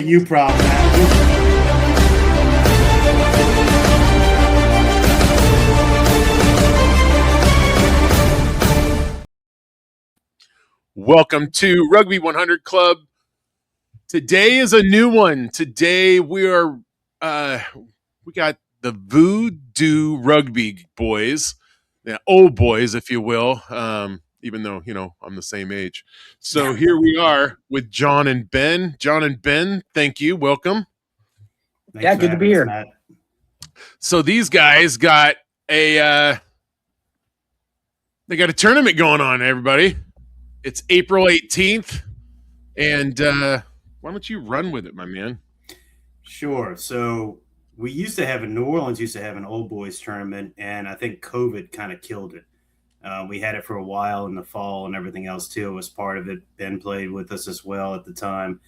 you proud, Matt. Welcome to Rugby 100 Club. Today is a new one. Today we got the Voodoo Rugby boys, the old boys, if you will. Even though I'm the same age. So here we are with John and Ben. John and Ben, thank you. Welcome. Thanks for good to be having us, here. Matt. So these guys got a tournament going on, everybody. It's April 18th, and why don't you run with it, my man? Sure. So we used to have New Orleans used to have an old boys tournament, and I think COVID kind of killed it. We had it for a while in the fall and everything else too. It was part of it. Ben played with us as well at the time,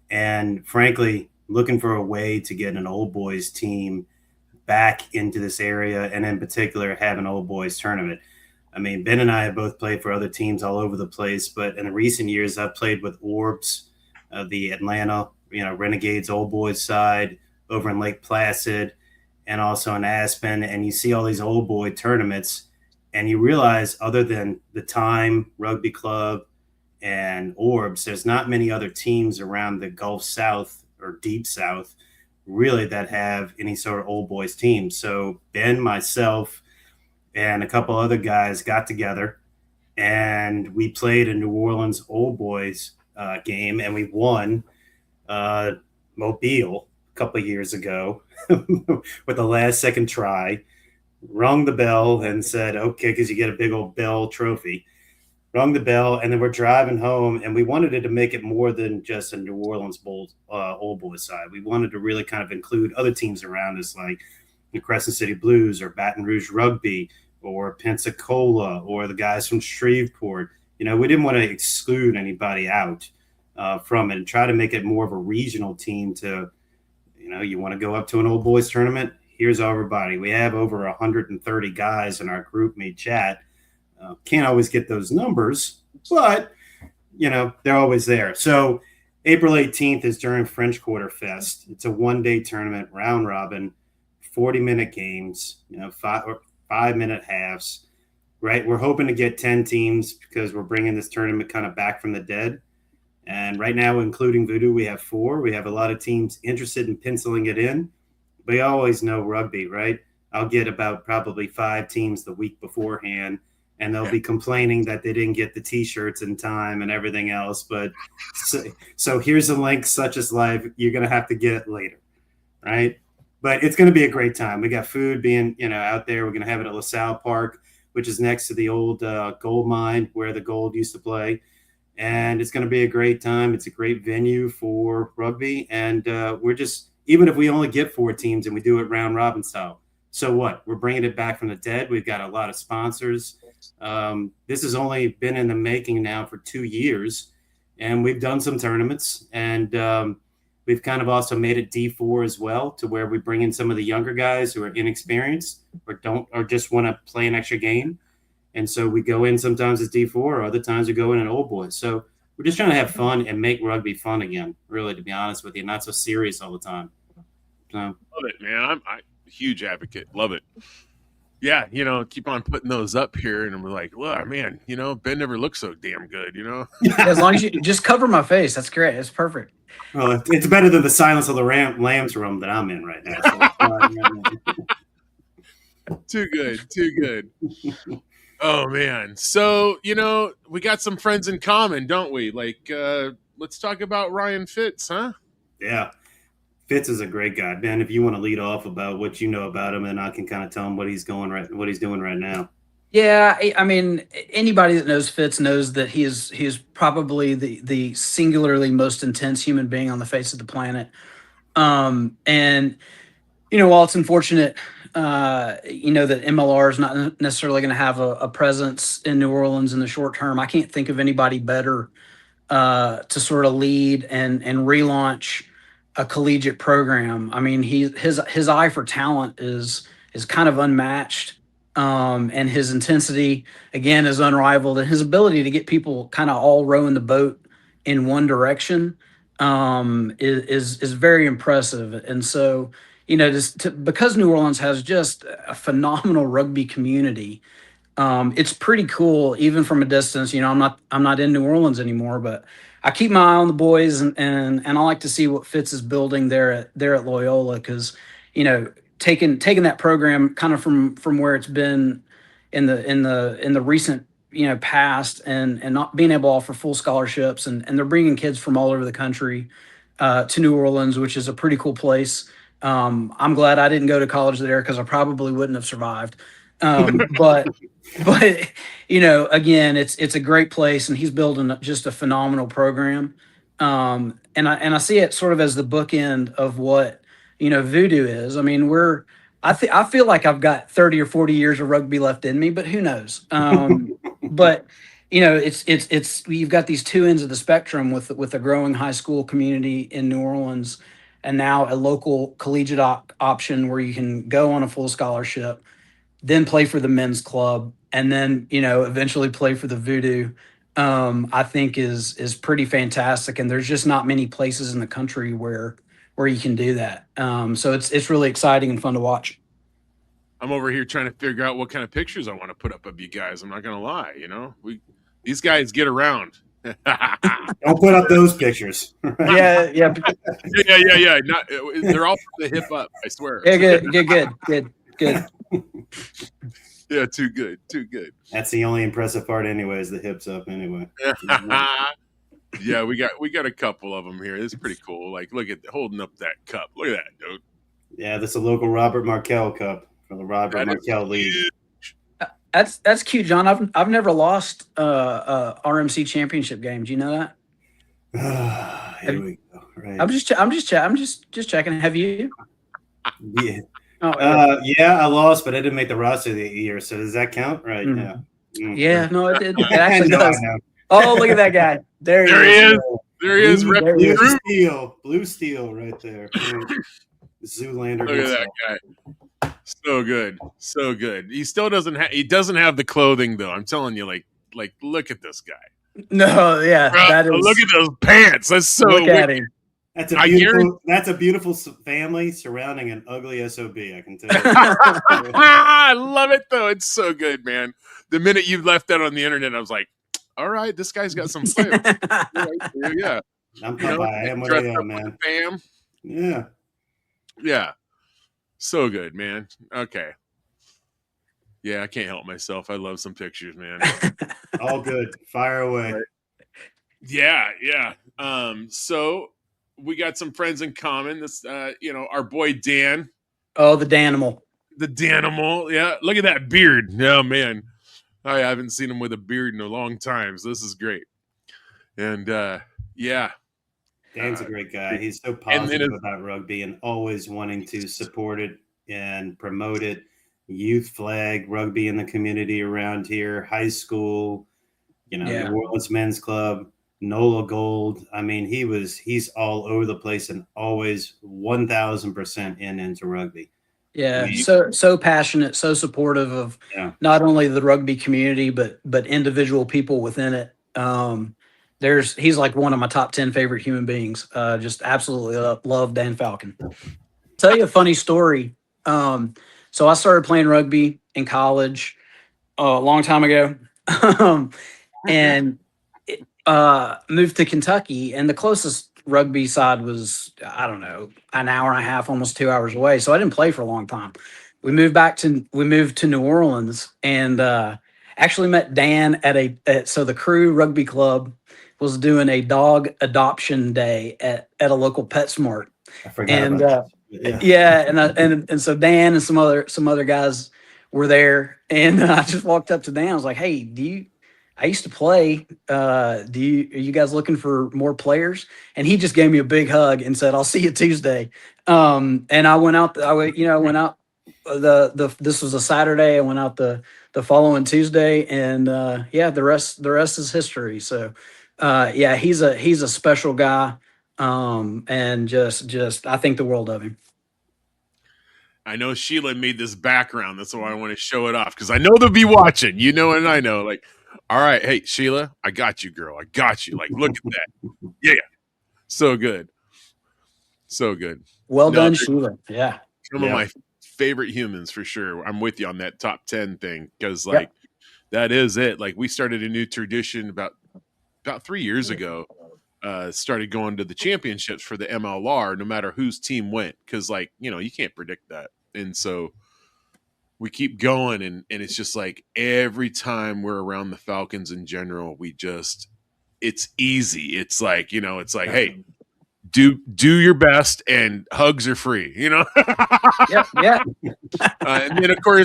and frankly, looking for a way to get an old boys team back into this area, and in particular, have an old boys tournament. I mean, Ben and I have both played for other teams all over the place, but in the recent years, I've played with Orbs, the Atlanta, Renegades old boys side over in Lake Placid, and also in Aspen. And you see all these old boy tournaments, and you realize, other than the Time Rugby Club and Orbs, there's not many other teams around the Gulf South or Deep South really that have any sort of old boys team. So Ben, myself, and a couple other guys got together, and we played a New Orleans old boys game, and we won Mobile a couple of years ago with the last second try. Rung the bell and said, okay, because you get a big old bell trophy. Rung the bell, and then we're driving home, and we wanted it to make it more than just a New Orleans old boys side. We wanted to really kind of include other teams around us, like the Crescent City Blues or Baton Rouge Rugby or Pensacola or the guys from Shreveport. We didn't want to exclude anybody out from it, and try to make it more of a regional team to, you want to go up to an old boys tournament. Here's everybody. We have over 130 guys in our group made chat. Can't always get those numbers, but they're always there. So April 18th is during French Quarter Fest. It's a one-day tournament, round robin, 40-minute games, 5-minute halves, right? We're hoping to get 10 teams because we're bringing this tournament kind of back from the dead. And right now, including Voodoo, we have 4. We have a lot of teams interested in penciling it in. We always know rugby, right? I'll get about probably 5 teams the week beforehand, and they'll be complaining that they didn't get the T-shirts in time and everything else. But so here's a link, such as live. You're going to have to get it later, right? But it's going to be a great time. We got food being, out there. We're going to have it at LaSalle Park, which is next to the old gold mine where the Gold used to play. And it's going to be a great time. It's a great venue for rugby. And we're just, even if we only get 4 teams and we do it round robin style, so what? We're bringing it back from the dead. We've got a lot of sponsors. This has only been in the making now for 2 years. And we've done some tournaments. And we've kind of also made it D4 as well, to where we bring in some of the younger guys who are inexperienced or just want to play an extra game. And so we go in sometimes as D4, or other times we go in an old boys. So we're just trying to have fun and make rugby fun again, really, to be honest with you, not so serious all the time. So. Love it, man. I'm a huge advocate. Love it. Yeah, keep on putting those up here, and I'm like, well, man, Ben never looked so damn good, As long as you just cover my face, that's great. It's perfect. Well, it's better than the Silence of the Lambs room that I'm in right now. So Too good. Oh, man. So, we got some friends in common, don't we? Like, let's talk about Ryan Fitz, huh? Yeah. Fitz is a great guy. Ben, if you want to lead off about what you know about him, and I can kind of tell him what he's doing right now. Yeah, I mean, anybody that knows Fitz knows that he is probably the singularly most intense human being on the face of the planet. And while it's unfortunate, that MLR is not necessarily going to have a presence in New Orleans in the short term, I can't think of anybody better to sort of lead and relaunch a collegiate program. I mean, his eye for talent is kind of unmatched. And his intensity, again, is unrivaled. And his ability to get people kind of all rowing the boat in one direction is very impressive. And so, because New Orleans has just a phenomenal rugby community, it's pretty cool even from a distance. I'm not in New Orleans anymore, but I keep my eye on the boys, and I like to see what Fitz is building there at Loyola, because taking that program kind of from where it's been in the recent past, and not being able to offer full scholarships, and they're bringing kids from all over the country to New Orleans, which is a pretty cool place. I'm glad I didn't go to college there, because I probably wouldn't have survived. But again, it's a great place, and he's building just a phenomenal program. And I see it sort of as the bookend of what Voodoo is. I mean, I feel like I've got 30 or 40 years of rugby left in me, but who knows? But it's you've got these two ends of the spectrum, with a growing high school community in New Orleans, and now a local collegiate option where you can go on a full scholarship, then play for the men's club, and then eventually play for the Voodoo. I think is pretty fantastic, and there's just not many places in the country where you can do that. So it's really exciting and fun to watch. I'm over here trying to figure out what kind of pictures I want to put up of you guys. I'm not gonna lie, these guys get around. Don't put up those pictures. Yeah. Yeah. They're all from the hip up. I swear. Yeah, good. Yeah, too good. That's the only impressive part, anyway, is the hips up. Anyway. Yeah, we got a couple of them here. It's pretty cool. Like, look at holding up that cup. Look at that, dude. Yeah, that's a local Robert Markel Cup from the Robert Markel League. That's cute, John. I've never lost RMC championship game. Do you know that? Here we go. Right. I'm just checking. Have you? Yeah. Oh, yeah, I lost, but I didn't make the roster the year. So does that count? Right. Mhm. Yeah. Yeah, no, it actually No, does. I know. Oh, look at that guy. There he is. There he is. There he is. Blue steel right there. Zoolander. Look at that guy. So good. He still doesn't have the clothing though. I'm telling you, like look at this guy. No, yeah, that is. Look at those pants. That's so. Look at him. That's a beautiful family surrounding an ugly SOB. I can tell you. I love it though. It's so good, man. The minute you left that on the internet, I was like, all right, this guy's got some flavor. Yeah. I'm coming. I am what I am, man. Bam. Yeah. So good, man. Okay. Yeah, I can't help myself. I love some pictures, man. All good. Fire away. Right. Yeah. So we got some friends in common. This, our boy Dan. Oh, the Danimal. The Danimal. Yeah. Look at that beard. Oh, man. I haven't seen him with a beard in a long time, so this is great. And, yeah. Dan's a great guy. He's so positive about rugby and always wanting to support it and promote it. Youth flag rugby in the community around here, high school, New Orleans Men's Club, NOLA Gold. I mean, he's all over the place and always 1,000% into rugby. Yeah, so passionate, so supportive of not only the rugby community, but individual people within it. He's like one of my top 10 favorite human beings. Just absolutely love Dan Falcon. Tell you a funny story. So I started playing rugby in college a long time ago, and moved to Kentucky. And the closest rugby side was, I don't know, an hour and a half, almost 2 hours away. So I didn't play for a long time. We moved to New Orleans, and actually met Dan so the Crew Rugby Club was doing a dog adoption day at a local PetSmart. I forgot about that. And so Dan and some other guys were there, and I just walked up to Dan. I was like, "Hey, I used to play. Are you guys looking for more players?" And he just gave me a big hug and said, "I'll see you Tuesday." And I went out. This was a Saturday. I went out the following Tuesday, and the rest is history. So he's a special guy, and just I think the world of him. I know Sheila made this background. That's why I want to show it off, because I know they'll be watching. And I know, like, all right, hey Sheila, I got you, girl. I got you. Like, look at that. Yeah. So good. So good. Well No, done, they're Sheila. Yeah. some of Yeah. my favorite humans for sure. I'm with you on that top 10 thing because, Yep. like, that is it. Like, we started a new tradition about 3 years ago. Started going to the championships for the MLR, no matter whose team went, because, like, you can't predict that, and so we keep going, and it's just like every time we're around the Falcons in general, it's easy. It's like, it's like, hey, do your best, and hugs are free. Yep. Yeah. And then, of course,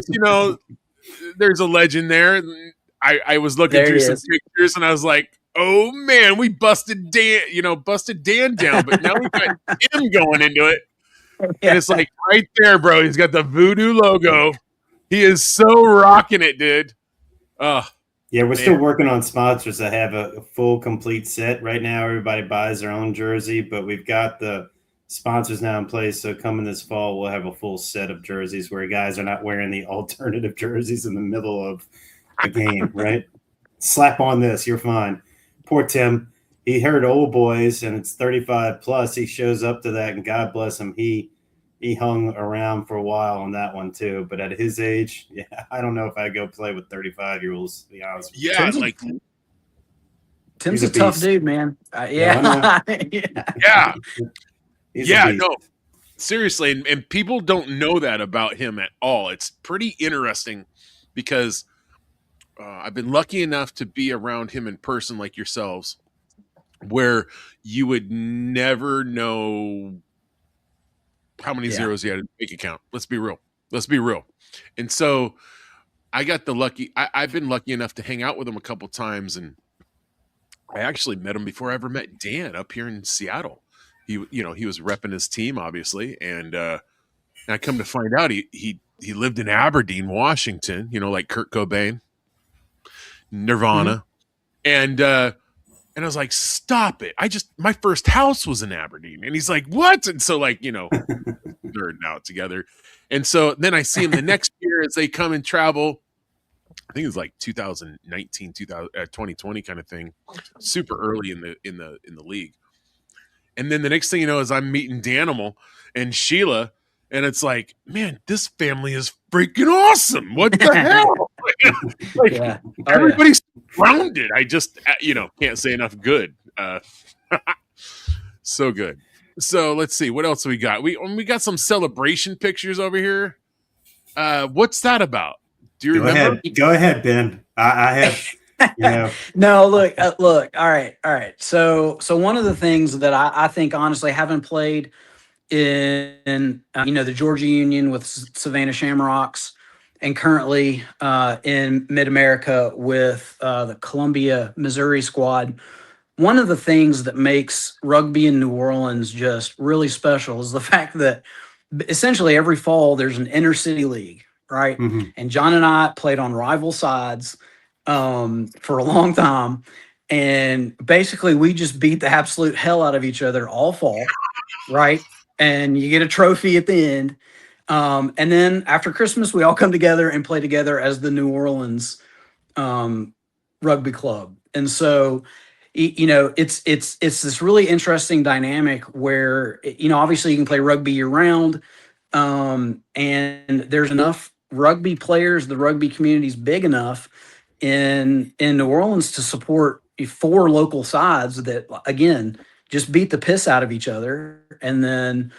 there's a legend there. I was looking There through he some is. pictures, and I was like, oh man, we busted Dan down, but now we got him going into it. Yeah. And it's like right there, bro. He's got the Voodoo logo. He is so rocking it, dude. Oh, Yeah, we're man. still working on sponsors that have a full, complete set. Right now, everybody buys their own jersey, but we've got the sponsors now in place. So coming this fall, we'll have a full set of jerseys where guys are not wearing the alternative jerseys in the middle of a game, right? Slap on this, you're fine. Poor Tim. He heard Old Boys, and it's 35 plus. He shows up to that, and God bless him. He hung around for a while on that one too. But at his age, yeah, I don't know if I'd go play with 35-year-olds, to be honest with you. Yeah, Tim's, like, Tim's He's a a tough beast. dude, man. Yeah, yeah, He's a yeah, beast. no, seriously, and people don't know that about him at all. It's pretty interesting because I've been lucky enough to be around him in person, like yourselves, where you would never know how many zeros he had in the bank account. Let's be real. And so I've been lucky enough to hang out with him a couple times, and I actually met him before I ever met Dan up here in Seattle. He was repping his team, obviously, and I come to find out he lived in Aberdeen, Washington, like Kurt Cobain, Nirvana, and I was like, stop it. My first house was in Aberdeen. And he's like, what? And so, like, nerding out together. And so then I see him the next year as they come and travel. I think it was like 2019, 2020 kind of thing. Super early in the league. And then the next thing you know is I'm meeting Danimal and Sheila. And it's like, man, this family is freaking awesome. What the hell? Like, Yeah. everybody's surrounded. I just, can't say enough good. So good. So let's see. What else we got? We got some celebration pictures over here. What's that about? Do you remember? Go ahead, Ben. I have, No, look. All right. So one of the things that I think, honestly, having played in the Georgia Union with Savannah Shamrocks, and currently in Mid-America with the Columbia, Missouri squad, one of the things that makes rugby in New Orleans just really special is the fact that essentially every fall there's an inner city league, right? Mhm. And John and I played on rival sides for a long time. And basically we just beat the absolute hell out of each other all fall, right? And you get a trophy at the end. And then after Christmas, we all come together and play together as the New Orleans rugby club. And so, it's this really interesting dynamic where, obviously you can play rugby year round. And there's enough rugby players, the rugby community is big enough in New Orleans to support 4 local sides that, again, just beat the piss out of each other. And then,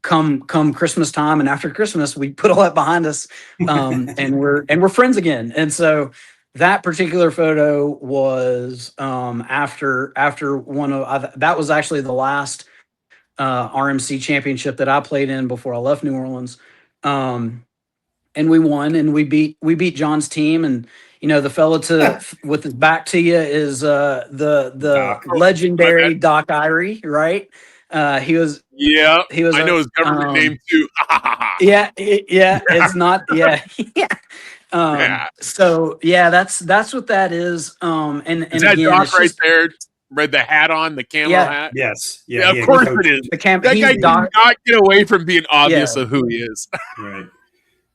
come Christmas time and after Christmas, we put all that behind us, and we're friends again. And so that particular photo was after that was actually the last RMC championship that I played in before I left New Orleans. And we won, and we beat John's team, and the fella with his back to you is the Doc. legendary Doc Irie, right? He was I know his government name too. yeah, it's not yeah. Yeah. So yeah, that's what that is. And Is that again, Doc it's right just there? Read the hat on, the camo Yeah. hat. Yes. Yeah, of course Coach. it is. the camp. That he's guy Doc. cannot get away from being obvious of who he is. Right.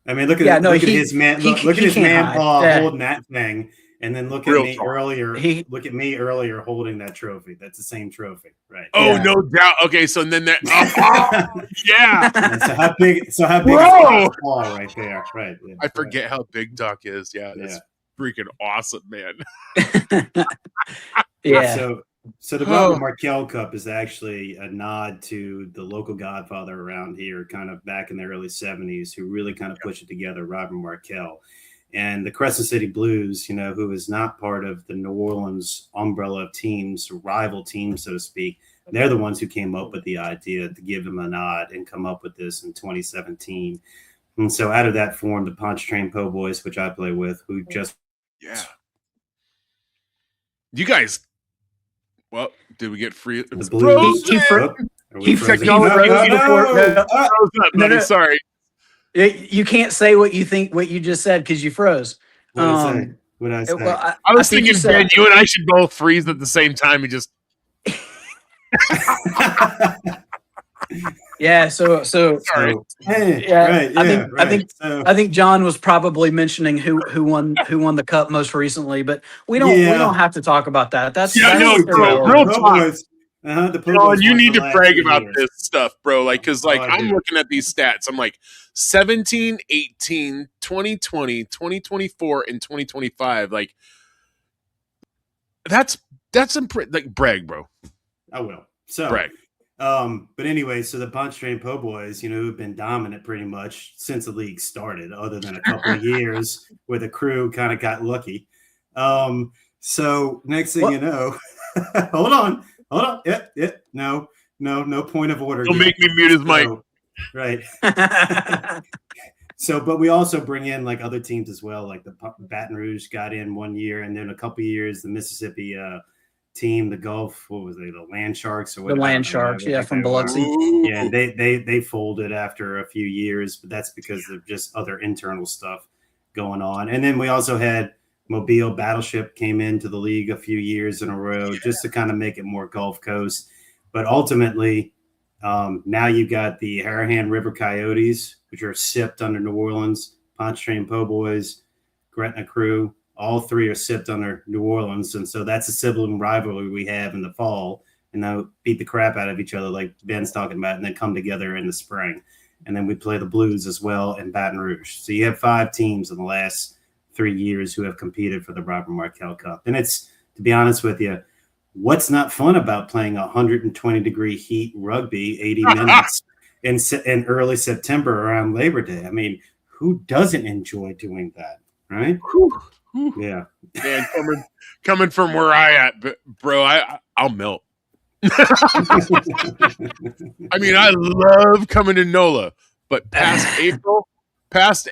I mean, look at his man. Look at his can't man hide. paw Yeah. holding that thing, And then look at Real me talk. earlier. He- Look at me earlier holding that trophy. That's the same trophy, right? Oh, Yeah. no doubt. Okay, so then that. Yeah. Yeah, so how big? So how big Whoa! is Doc's ball right there? Right. Yeah, I forget how big Doc is. Yeah, that's freaking awesome, man. Yeah. So the Robert Markel Cup is actually a nod to the local godfather around here, kind of back in the early 70s, who really kind of pushed it together, Robert Markel. And the Crescent City Blues, you know, who is not part of the New Orleans umbrella of teams, rival teams, so to speak, they're the ones who came up with the idea to give them a nod and come up with this in 2017. And so out of that formed the Pontchartrain Po Boys, which I play with, who just You guys. Well, did we get free? the Blues. He froze before. No, sorry. You can't say what you think, what you just said, because you froze. What did I say? What did I say? Well, I was think thinking, Ben, you and I should both freeze at the same time and just. Yeah. So Sorry. Yeah. I think John was probably mentioning who won the cup most recently, but we don't have to talk about that. That's real talk. John, you need to brag about this stuff, bro. Like, because I'm looking at these stats. I'm like 17, 18, 2020, 2024, and 2025. Like, that's like brag, bro. I will. So brag. But anyway, so the Pontchartrain Po Boys, you know, have been dominant pretty much since the league started, other than a couple of years where the crew kind of got lucky. So next thing you know, hold on. No point of order. Don't make me mute his mic. Right. So, but we also bring in like other teams as well, like the Baton Rouge got in one year, and then a couple of years the Mississippi team, the Gulf, what was they, the Land Sharks or what? The Land Sharks, from Biloxi. Yeah, they folded after a few years, but that's because of just other internal stuff going on. And then we also had Mobile Battleship came into the league a few years in a row just to kind of make it more Gulf Coast. But ultimately, now you've got the Harahan River Coyotes, which are sipped under New Orleans, Pontchartrain Po Boys, Gretna Crew. All three are sipped under New Orleans. And so that's a sibling rivalry we have in the fall. And they'll beat the crap out of each other like Ben's talking about, and then come together in the spring. And then we play the Blues as well in Baton Rouge. So you have 5 teams in the last 3 years who have competed for the Robert Markel Cup. And it's, to be honest with you, what's not fun about playing 120-degree heat rugby 80 minutes in early September around Labor Day? I mean, who doesn't enjoy doing that, right? Yeah. Man, coming from where I at, bro, I'll melt. I mean, I love coming to NOLA, but past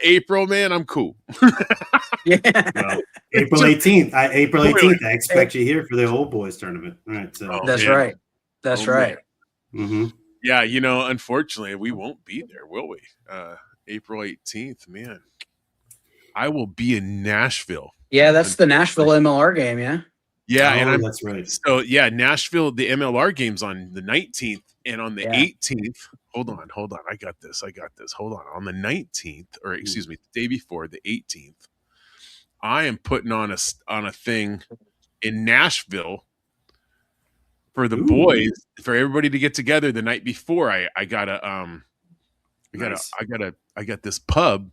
April, man, I'm cool. Yeah. Well, April 18th. I expect you here for the Old Boys tournament. Right. So That's right. That's right. Mm-hmm. Yeah, you know, unfortunately, we won't be there, will we? April 18th, man. I will be in Nashville. Yeah, that's the Nashville MLR game, yeah? Yeah, and that's right. So, yeah, Nashville, the MLR game's on the 19th, and on the 18th, hold on, I got this. Hold on. On the 19th, or excuse me, the day before, the 18th, I am putting on a thing in Nashville for the boys, for everybody to get together the night before. I got this pub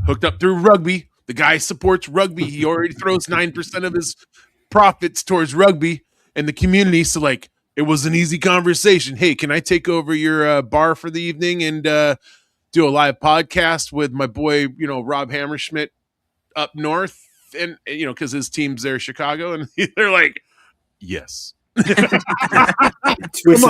hooked up through rugby. The guy supports rugby. He already throws 9% of his profits towards rugby and the community. So like, it was an easy conversation. Hey, can I take over your bar for the evening and do a live podcast with my boy, you know, Rob Hammerschmidt up north? And, you know, because his team's there, Chicago. And they're like, yes. Twisted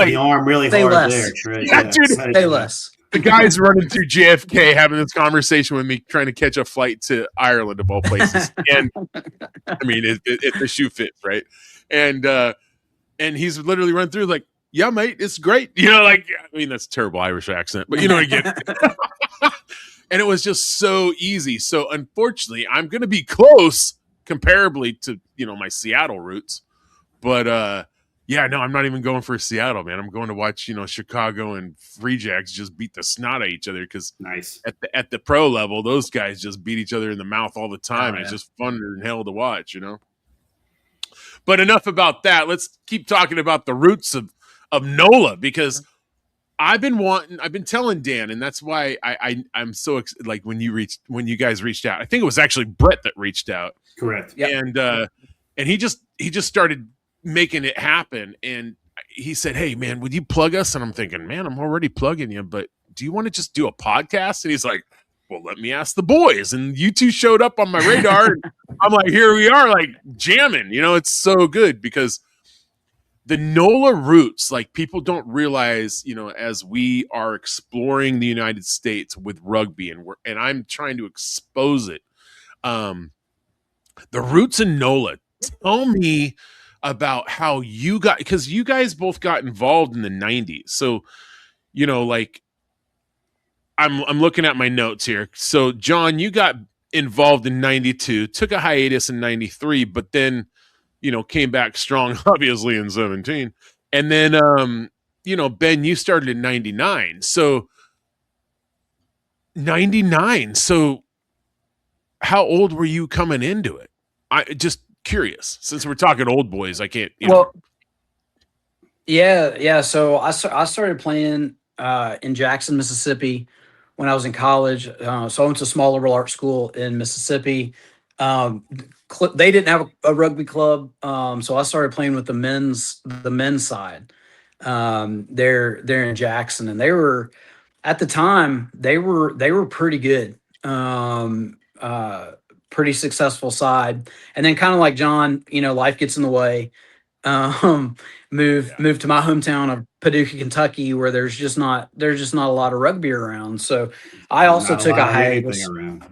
the arm really hard less. There. Right? Yeah, dude, say less. The guy's running through JFK having this conversation with me, trying to catch a flight to Ireland of all places. And I mean, if the shoe fits, right? And he's literally run through like, yeah, mate, it's great. You know, like, I mean, that's a terrible Irish accent, but you know, I get it. And it was just so easy. So unfortunately, I'm going to be close comparably to, you know, my Seattle roots, but Yeah, no, I'm not even going for Seattle, man. I'm going to watch, Chicago and Free Jacks just beat the snot out of each other because Nice. at the pro level, those guys just beat each other in the mouth all the time. Oh, And it's yeah. just fun than hell to watch. But enough about that. Let's keep talking about the roots of NOLA, because I've been telling Dan, and that's why I'm so like when you guys reached out. I think it was actually Brett that reached out. Correct. Yep. And he just started making it happen. And he said, "Hey man, would you plug us?" And I'm thinking, man, I'm already plugging you, but do you want to just do a podcast? And he's like, well, let me ask the boys. And you two showed up on my radar. And I'm like, here we are, like jamming. It's so good because the NOLA roots, like people don't realize, as we are exploring the United States with rugby, and I'm trying to expose it. The roots in NOLA. Tell me about how you got, because you guys both got involved in the 90s. So, like I'm looking at my notes here. So, John, you got involved in 92, took a hiatus in 93, but then, came back strong, obviously, in 17. And then, Ben, you started in 99. So, 99. So, how old were you coming into it? I just curious. Since we're talking old boys, I can't, Well, yeah. So I started playing in Jackson, Mississippi, when I was in college. So I went to a small liberal arts school in Mississippi. They didn't have a rugby club, so I started playing with the men's side. They're in Jackson, and they were at the time they were pretty good. Pretty successful side, and then kind of like John, life gets in the way. um moved to my hometown of Paducah, Kentucky, where there's just not a lot of rugby around. So I also Not took a lot of anything hiatus. around.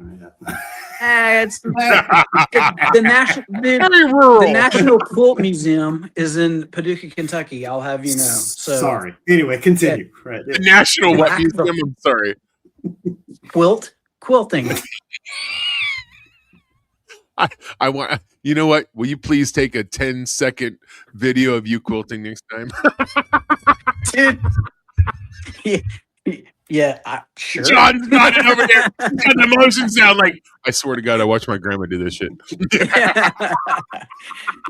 It's the national very rural. the National Quilt Museum is in Paducah, Kentucky. I'll have you know. So Sorry. Anyway, continue. Right. The National what Yeah. museum? I'm sorry. quilting. I want. You know what? Will you please take a 10-second video of you quilting next time? Dude. Yeah, sure. John's nodding over there. He's got the motion sound like. I swear to God, I watched my grandma do this shit.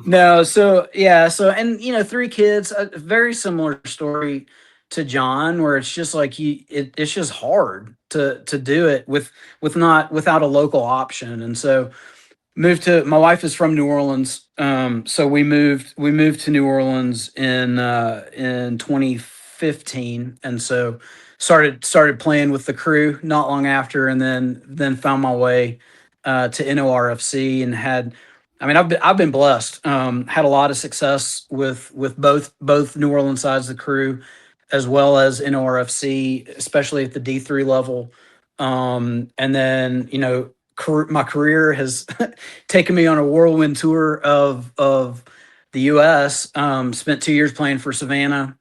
No, so yeah, and 3 kids, a very similar story to John, where it's just like it's just hard to do it without a local option. And so my wife is from New Orleans. So we moved to New Orleans in 2015. And so started playing with the crew not long after, and then found my way to NORFC, and I've been blessed. Had a lot of success with both New Orleans sides of the crew, as well as NORFC, especially at the D3 level. And then my career has taken me on a whirlwind tour of the U.S. Spent 2 years playing for Savannah.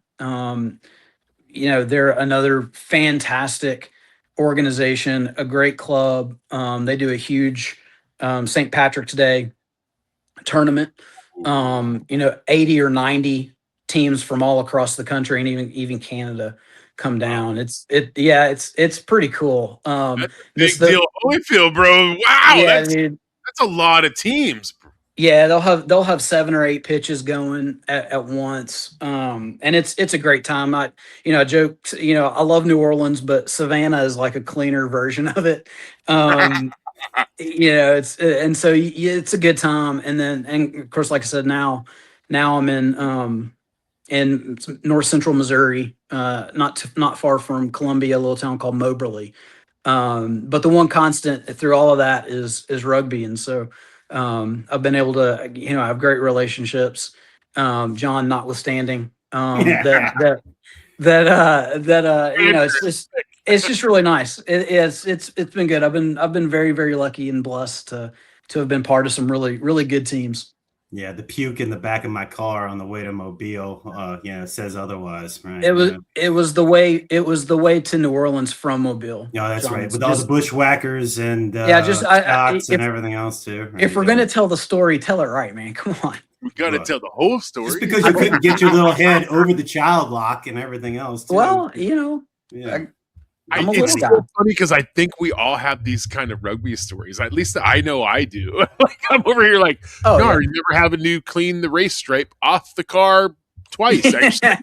They're another fantastic organization, a great club. They do a huge St. Patrick's Day tournament. 80 or 90 teams from all across the country, and even Canada come down. It's pretty cool. Big deal, Holyfield, bro. Wow, Yeah, that's dude. a lot of teams. Yeah, they'll have 7 or 8 pitches going at once. And it's a great time. I joke, I love New Orleans, but Savannah is like a cleaner version of it. It's a good time. And of course, like I said, now I'm in north central Missouri, not far from Columbia, a little town called Moberly. But the one constant through all of that is rugby. And so I've been able to, I have great relationships, John notwithstanding, it's just really nice. It's been good. I've been very, very lucky and blessed to have been part of some really, really good teams. Yeah, the puke in the back of my car on the way to Mobile, says otherwise, right? It was the way to New Orleans from Mobile. No, that's John. right. With all the bushwhackers and Stocks and everything else too. Right? If we're gonna tell the story, tell it right, man. Come on. We got to What? tell the whole story. Just because you couldn't get your little head over the child lock and everything else, too. Well, you know, Yeah. I'm a it's little guy. so funny because I think we all have these kind of rugby stories. At least I know I do. Like I'm over here like, Oh, no, yeah. you never having to clean the race stripe off the car twice, actually.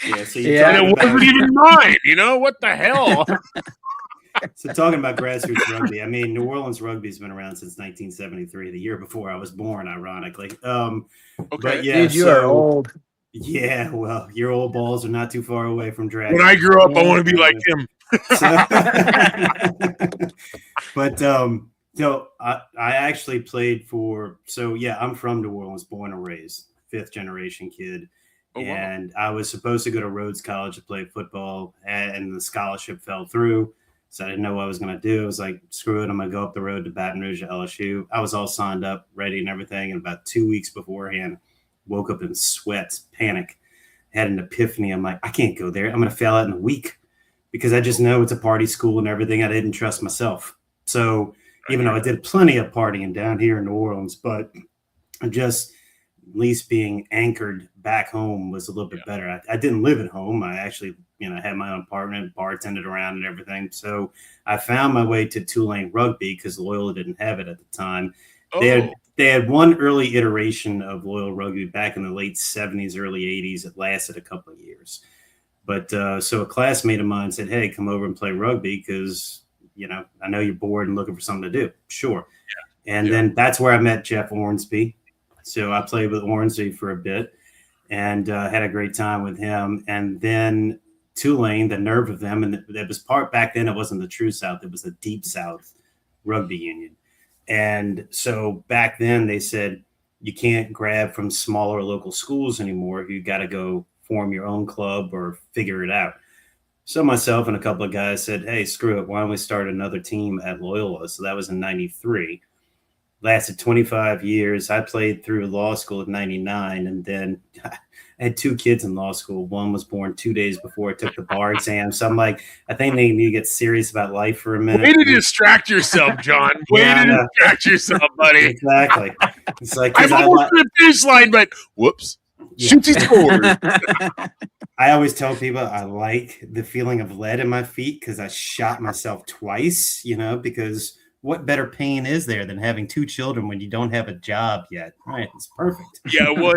Yeah, so you're Yeah. And it wasn't even mine, you know? What the hell? So talking about grassroots rugby, I mean, New Orleans rugby's been around since 1973, the year before I was born, ironically. Okay. But yeah, Dude, you are old. Yeah, well, your old balls are not too far away from dragon. When I grew up, I want to be like him. But so I actually played for. So yeah, I'm from New Orleans, born and raised, 5th generation kid. Oh, wow. And I was supposed to go to Rhodes College to play football, and the scholarship fell through. So I didn't know what I was going to do. I was like, screw it. I'm going to go up the road to Baton Rouge, LSU. I was all signed up, ready and everything. And about 2 weeks beforehand, woke up in sweats, panic, had an epiphany. I'm like, I can't go there. I'm going to fail out in a week because I just know it's a party school and everything. I didn't trust myself. So even though I did plenty of partying down here in New Orleans, but just at least being anchored back home was a little bit better. I didn't live at home. I actually, had my own apartment, bartended around and everything. So I found my way to Tulane Rugby because Loyola didn't have it at the time. They had one early iteration of Loyola Rugby back in the late 70s, early 80s. It lasted a couple of years. But so a classmate of mine said, hey, come over and play rugby because, I know you're bored and looking for something to do. Sure. Yeah. And then that's where I met Jeff Ornsby. So I played with Ornsby for a bit and had a great time with him. And then Tulane, the nerve of them, and it was back then, it wasn't the True South. It was the Deep South Rugby Union. And so back then they said, you can't grab from smaller local schools anymore. You got to go form your own club or figure it out. So myself and a couple of guys said, hey, screw it. Why don't we start another team at Loyola? So that was in 93. Lasted 25 years. I played through law school at 99. And then I had 2 kids in law school. One was born 2 days before I took the bar exam. So I'm like, I think they need to get serious about life for a minute. Way to distract yourself, John. Way to distract yourself, buddy. Exactly. It's like, I'm almost to the finish line, but whoops. Shoots he scored. I always tell people I like the feeling of lead in my feet because I shot myself twice, because what better pain is there than having 2 children when you don't have a job yet? Right. It's perfect. Yeah, well,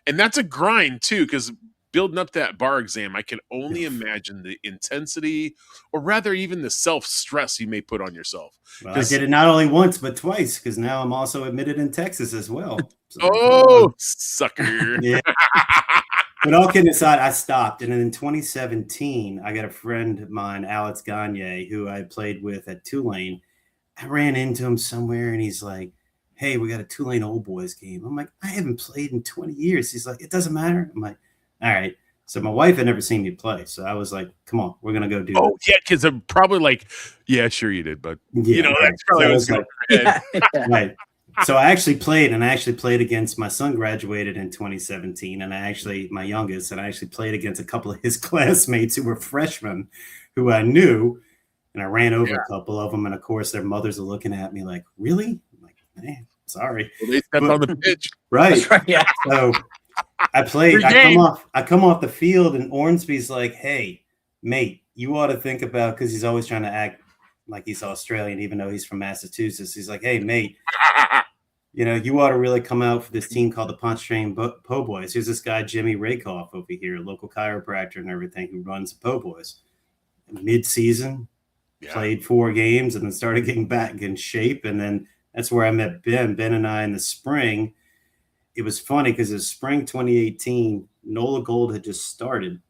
and that's a grind too, because building up that bar exam, I can only imagine the intensity, or rather even the self-stress you may put on yourself. Well, I did it not only once, but twice, because now I'm also admitted in Texas as well. So, sucker. Yeah. But all kidding aside, I stopped. And then in 2017, I got a friend of mine, Alex Gagne, who I played with at Tulane. I ran into him somewhere and he's like, hey, we got a Tulane Old Boys game. I'm like, I haven't played in 20 years. He's like, it doesn't matter. I'm like, all right. So my wife had never seen me play. So I was like, come on, we're going to go do it. Yeah, because I'm probably like, yeah, sure you did. But, that's probably so what's going on. Right. So I actually played against my son graduated in 2017. And my youngest, and I actually played against a couple of his classmates who were freshmen who I knew. And I ran over a couple of them. And of course, their mothers are looking at me like, really? I'm like, man, sorry. Well, they stepped on the pitch. Right. Yeah. So I played. I come off the field and Ornsby's like, hey, mate, you ought to think about, because he's always trying to act like he's Australian, even though he's from Massachusetts. He's like, hey, mate, you ought to really come out for this team called the Pontchartrain Po Boys. Here's this guy, Jimmy Rakoff over here, a local chiropractor and everything, who runs the Po Boys. Mid-season, played 4 games and then started getting back in shape. And then that's where I met Ben. Ben and I in the spring. It was funny because it was spring 2018. NOLA Gold had just started.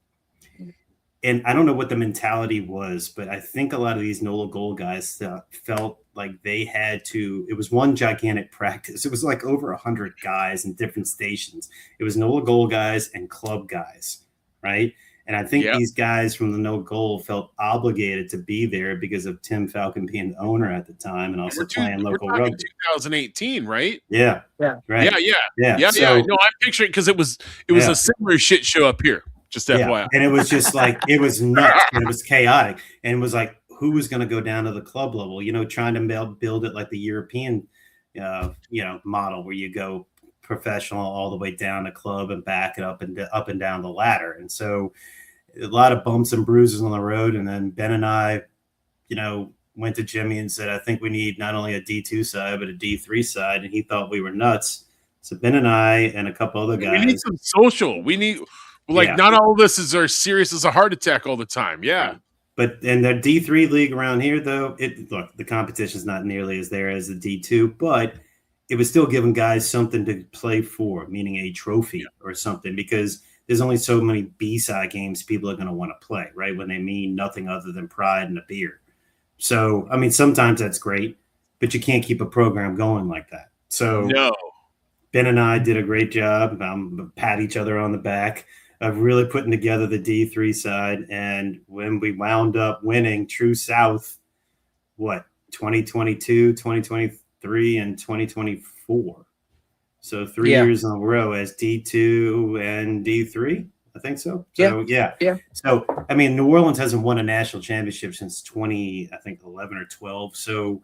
And I don't know what the mentality was, but I think a lot of these NOLA Gold guys felt like they had to. It was one gigantic practice. It was like over 100 guys in different stations. It was NOLA Gold guys and club guys, right? And I think these guys from the NOLA Gold felt obligated to be there because of Tim Falcon being the owner at the time and also playing local rugby. 2018, right? Yeah. Right. Yeah. No, I'm picturing because it was a similar shit show up here. Just FYI. And it was just like, it was nuts and it was chaotic. And it was like, who was going to go down to the club level, trying to build it like the European model where you go professional all the way down to club and back it up and down the ladder. And so a lot of bumps and bruises on the road. And then Ben and I, went to Jimmy and said, I think we need not only a D2 side, but a D3 side. And he thought we were nuts. So Ben and I and a couple other guys. We need some social. We need, not all of this is as serious as a heart attack all the time. Yeah. But in the D3 league around here, though, the competition is not nearly as there as the D2, but it was still giving guys something to play for, meaning a trophy or something, because there's only so many B-side games people are going to want to play, right? When they mean nothing other than pride and a beer. So, I mean, sometimes that's great, but you can't keep a program going like that. So no. Ben and I did a great job. Pat each other on the back of really putting together the D3 side. And when we wound up winning True South, 2022, 2023, and 2024. So 3 years in a row as D2 and D3. I think so. So, yeah. So, I mean, New Orleans hasn't won a national championship since 11 or 12. So,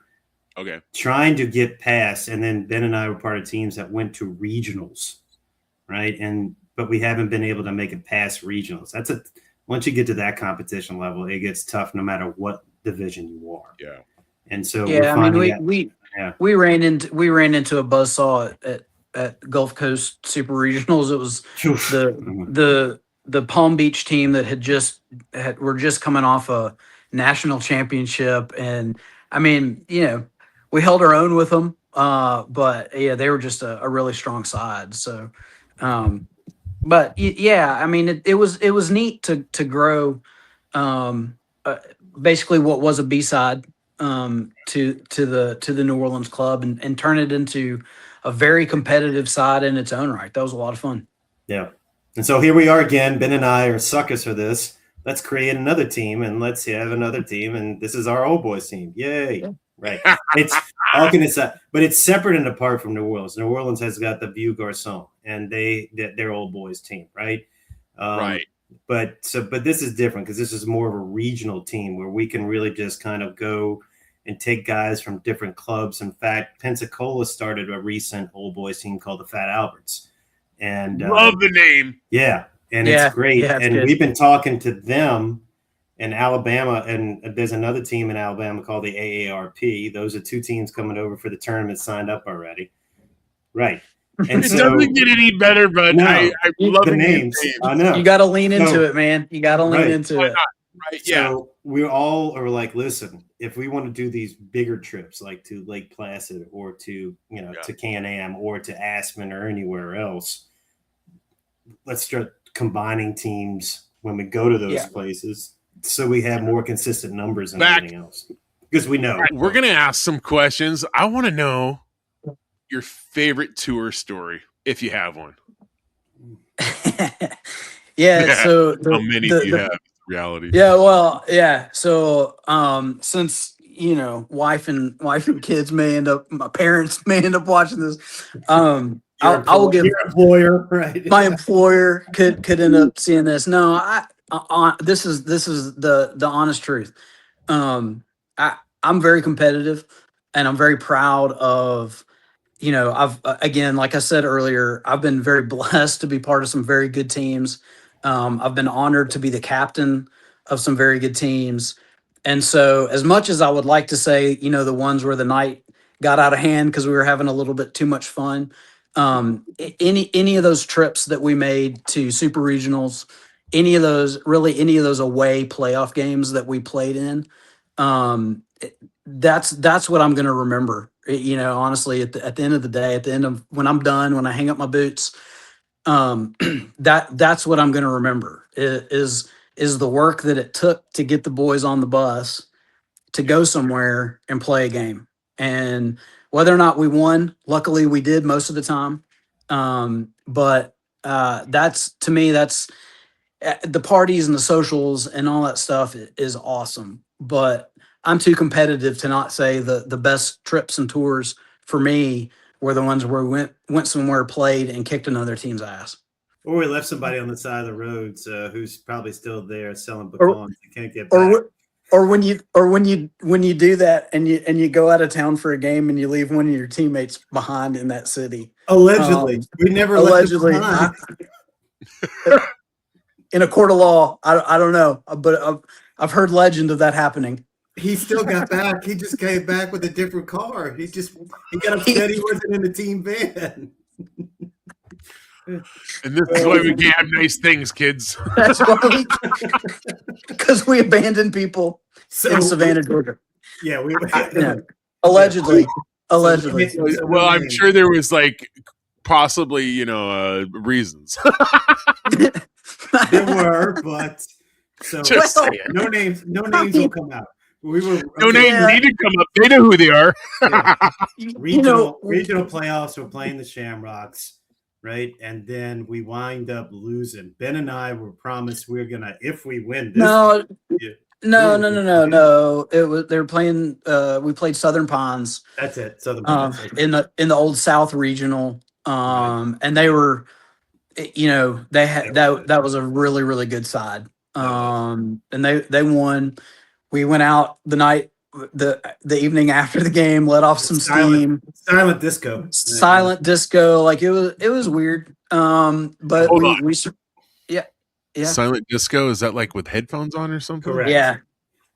trying to get past, and then Ben and I were part of teams that went to regionals, right? But we haven't been able to make it past regionals. Once you get to that competition level, it gets tough no matter what division you are. Yeah. And so, we ran into a buzzsaw at Gulf Coast Super Regionals. It was the Palm Beach team that were just coming off a national championship, and I mean, we held our own with them, but they were just a really strong side. So, but I mean, it was neat to grow, basically what was a B side to the New Orleans club and turn it into a very competitive side in its own right. That was a lot of fun. Yeah. And so here we are again. Ben and I are suckers for this. Let's create another team and let's have another team. And this is our old boys team. Yay. Yeah. Right. It's all but it's separate and apart from New Orleans. New Orleans has got the Vieux Garçons and their old boys team. Right. Right. But this is different because this is more of a regional team where we can really just kind of go and take guys from different clubs. In fact, Pensacola started a recent old boys team called the Fat Alberts. And love the name. Yeah. And it's great. Yeah, and we've been talking to them in Alabama. And there's another team in Alabama called the AARP. Those are two teams coming over for the tournament signed up already. Right. And it doesn't get any better, but no, I love the names. I know. You got to lean into it, man. You got to lean into it. Right. So we all are like, listen, if we want to do these bigger trips, like to Lake Placid or to, to Can-Am or to Aspen or anywhere else, let's start combining teams when we go to those places so we have more consistent numbers and everything else. Because we know. We're going to ask some questions. I want to know your favorite tour story, if you have one. So how many do you have? Reality. Yeah, well, yeah. So since wife and kids my parents may end up watching this. I will give your employer, right? My employer could end up seeing this. No, this is the honest truth. I'm very competitive and I'm very proud of I've again, like I said earlier, I've been very blessed to be part of some very good teams. I've been honored to be the captain of some very good teams. And so as much as I would like to say, the ones where the night got out of hand because we were having a little bit too much fun, any of those trips that we made to super regionals, any of those away playoff games that we played in, that's what I'm going to remember. Honestly, at the end of the day, at the end of when I'm done, when I hang up my boots, that's what I'm going to remember is the work that it took to get the boys on the bus to go somewhere and play a game. And whether or not we won, luckily we did most of the time. But that's, to me, that's the parties and the socials and all that stuff is awesome. But I'm too competitive to not say the best trips and tours for me were the ones where we went somewhere, played, and kicked another team's ass. Or we left somebody on the side of the roads who's probably still there selling pecans and can't get back. or when you do that and you go out of town for a game and you leave one of your teammates behind in that city. Allegedly, we never Allegedly, left in a court of law, I don't know, but I've heard legend of that happening. He still got back. He just came back with a different car. He got upset he wasn't in the team van. And this is why we can't have nice things, kids. That's why because we abandoned people in Savannah, Georgia. Yeah, allegedly. Well, I'm sure there was like possibly, reasons. There were, but Just saying. no names will come out. No names need to come up. They know who they are. Yeah. Regional playoffs. We're playing the Shamrocks, right? And then we wind up losing. Ben and I were promised we're gonna, if we win this. No. It was they were playing. We played Southern Pines. That's it. Southern Pines. In the Old South Regional. And they were, they had that was a really, really good side. And they won. We went out the night, the evening after the game, let off some steam. Silent disco. Silent disco. Like it was weird. But we yeah. Silent disco, is that like with headphones on or something? Correct. Yeah.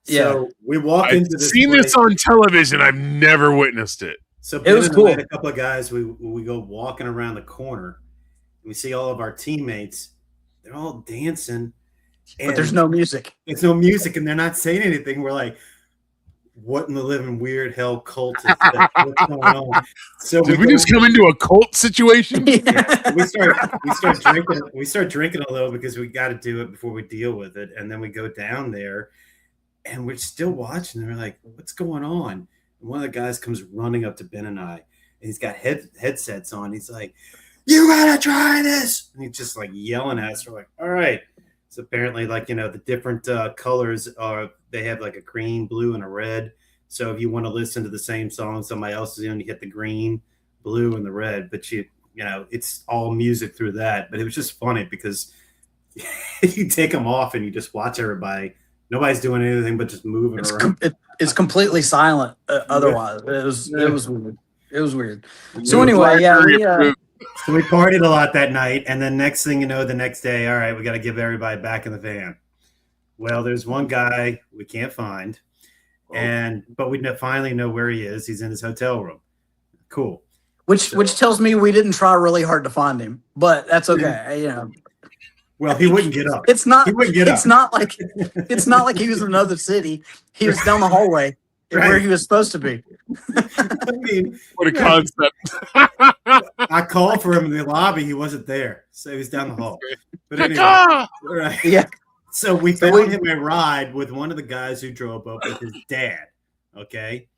So we walk into this. I've seen this on television. I've never witnessed it. So it was cool. A couple of guys, we go walking around the corner. We see all of our teammates. They're all dancing. But there's no music. There's no music, and they're not saying anything. We're like, what in the living weird hell cult is that? What's going on? So Did we just come into a cult situation? Yeah. We start drinking a little because we got to do it before we deal with it. And then we go down there and we're still watching. And we're like, what's going on? And one of the guys comes running up to Ben and I, and he's got headsets on. He's like, you gotta try this. And he's just like yelling at us. We're like, all right. So apparently, like, the different colors are, they have like a green, blue, and a red. So if you want to listen to the same song somebody else is doing, you hit the green, blue, and the red. But it's all music through that. But it was just funny because you take them off and you just watch everybody. Nobody's doing anything but just moving around. It's completely silent. Otherwise, it was weird. It was weird. So anyway, So we partied a lot that night, and then next thing you know, the next day, all right, we got to give everybody back in the van. Well, there's one guy we can't find, but we finally know where he is. He's in his hotel room. Cool. Which tells me we didn't try really hard to find him, but that's okay. Well, he wouldn't get up. It's not. He wouldn't get it's up. not like he was in another city. He was down the hallway where he was supposed to be. I mean, what a concept. I called for him in the lobby. He wasn't there. So he was down the hall. But anyway, right. Yeah. So we found him a ride with one of the guys who drove up with his dad. Okay.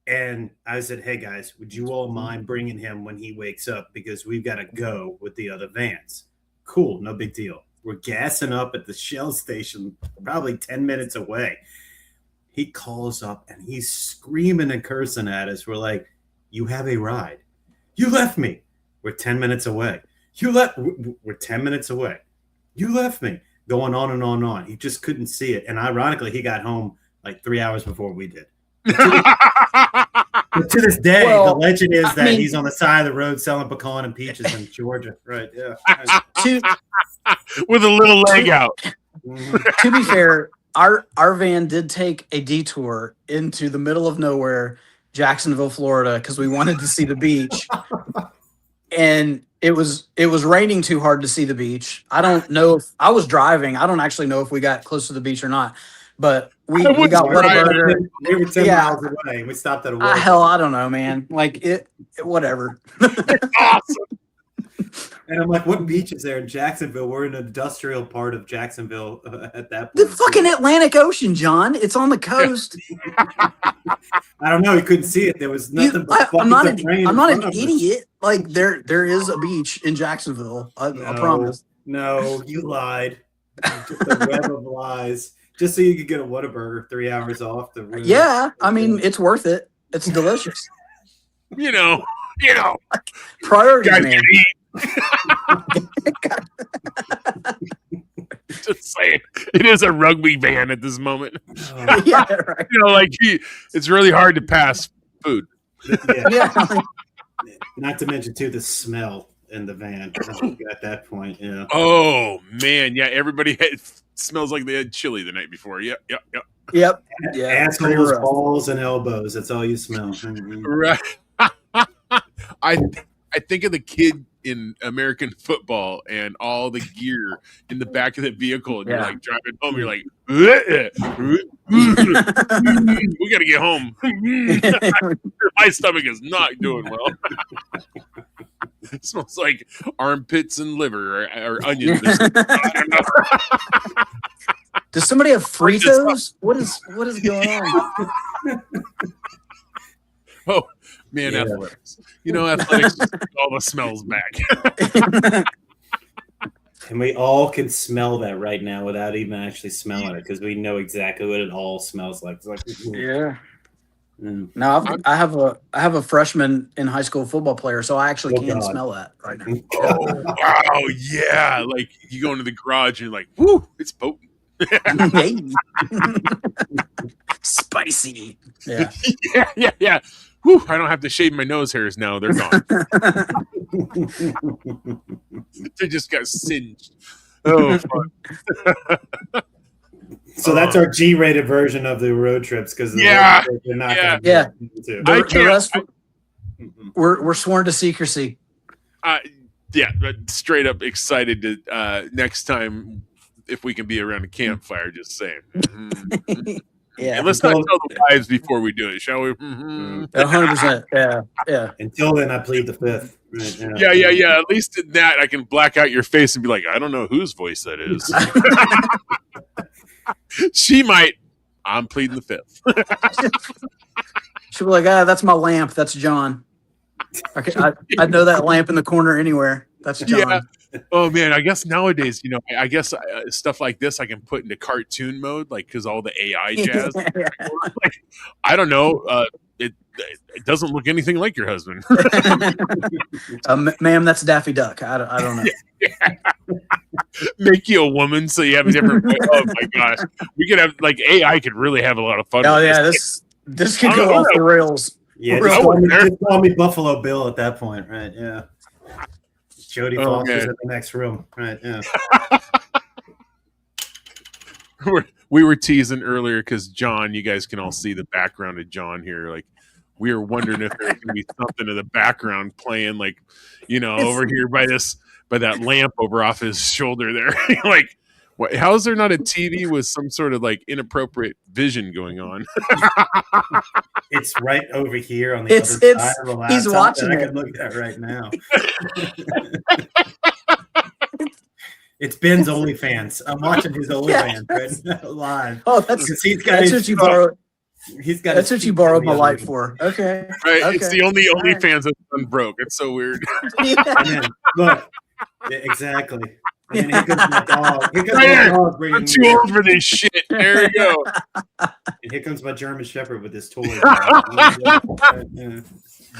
And I said, hey, guys, would you all mind bringing him when he wakes up? Because we've got to go with the other vans. Cool. No big deal. We're gassing up at the Shell station, probably 10 minutes away. He calls up and he's screaming and cursing at us. We're like, you have a ride. You left me. We're 10 minutes away. We're 10 minutes away. You left me. Going on and on and on. He just couldn't see it. And ironically, he got home like 3 hours before we did. But to this day, the legend is that he's on the side of the road selling pecan and peaches in Georgia. Right, yeah. With a little leg out. To be fair, our van did take a detour into the middle of nowhere, Jacksonville, Florida, because we wanted to see the beach. And it was raining too hard to see the beach. I don't know if I was driving. I don't actually know if we got close to the beach or not. But we got Whataburger. We were 10 miles away. We stopped at a hell, I don't know, man. Like it whatever. Awesome. And I'm like, what beach is there in Jacksonville? We're in an industrial part of Jacksonville at that point. The fucking Atlantic Ocean, John. It's on the coast. I don't know. You couldn't see it. There was nothing. I'm not an idiot. Like there is a beach in Jacksonville. I promise. No, you lied. Just a web of lies. Just so you could get a Whataburger 3 hours off the room. Yeah, I mean it's worth it. It's delicious. You know. Priorities, man. Just saying, it is a rugby van at this moment. Yeah, right. You know, like it's really hard to pass food. Yeah. Yeah. Not to mention too the smell in the van at that point. Yeah. Oh man, yeah. Everybody smells like they had chili the night before. Yep. Yep. Yeah. pretty Assholes, rough. balls, and elbows. That's all you smell. Mhm. Right. I think of the kid in American football and all the gear in the back of the vehicle, and you're Yeah. like driving home. You're like, we gotta get home. My stomach is not doing well. It smells like armpits and liver or onions. Does somebody have Fritos? What is going on? Oh man, Yeah. athletics. You know, athletics all the smells back. And we all can smell that right now without even actually smelling it because we know exactly what it all smells like. It's like, Yeah. mm. No, I have a freshman in high school football player, so I actually Oh, can God. smell that right now. Oh wow, yeah. Like you go into the garage and you're like, whoo, it's potent. Hey. Spicy. Yeah. Yeah. Whew, I don't have to shave my nose hairs now. They're gone. They just got singed. Oh, fun. So that's our G-rated version of the road trips because Yeah. they're not Yeah. going to Yeah. too. The rest we're sworn to secrecy. Yeah, but straight up excited to next time if we can be around a campfire. Just saying. Yeah. And let's not tell the wives before we do it, shall we? 100%. Yeah. Until then, I plead the fifth. Right, Yeah. At least in that, I can black out your face and be like, I don't know whose voice that is. She might. I'm pleading the fifth. She'll be like, that's my lamp. That's John. I know that lamp in the corner anywhere. That's John. Yeah. Oh man, I guess nowadays, you know, I guess stuff like this I can put into cartoon mode, like because all the AI jazz. Like, I don't know. It doesn't look anything like your husband. Ma'am, that's Daffy Duck. I don't know. Make you a woman so you have a different. Oh my gosh, we could have like AI could really have a lot of fun. Oh with yeah, this. this could go off the rails. Yeah, Real just call me Buffalo Bill at that point, right? Yeah. Jodie Foster's in the next room, right? Yeah. We were teasing earlier because John, you guys can all see the background of John here. Like, we were wondering if there's gonna be something in the background playing, like, you know, over here by that lamp over off his shoulder there. Like, what? How is there not a TV with some sort of like inappropriate vision going on? It's right over here on the other side of the laptop. He's watching I it. can look at right now. It's Ben's OnlyFans. I'm watching his OnlyFans right now live. Oh, that's what you borrowed. He's got. That's what you borrowed my light for. Okay. Right. Okay. It's the only OnlyFans that's unbroke. It's so weird. And then, look, exactly. And then here comes my dog. Here comes Right my here. dog bringing I'm too old for this shit. There you go. And here comes my German Shepherd with his toy.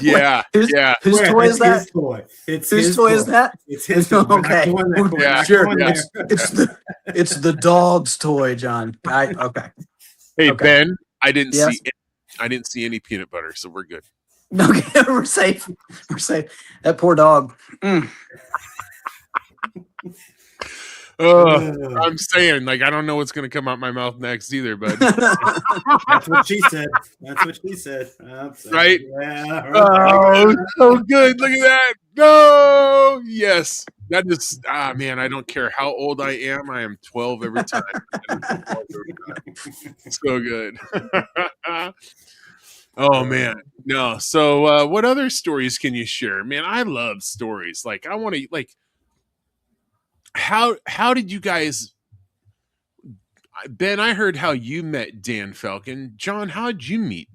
Yeah. Yeah. Whose toy is that? His toy. It's Whose his toy is that? It's his toy. We're not Okay. going there. We're Yeah. not Sure. going there. It's the dog's toy, John. Okay. Hey, Okay. Ben, I didn't Yes. see any peanut butter, so we're good. Okay, we're safe. We're safe. That poor dog. I'm saying, like, I don't know what's gonna come out my mouth next either, but That's what she said. That's what she said. Right? Yeah. oh, so good. Look at that. No, yes. That is man, I don't care how old I am 12 every time. So good. Oh man. No. So what other stories can you share? Man, I love stories. Like, I want to, like, how did you guys, Ben, I heard how you met Dan Falcon. John, how did you meet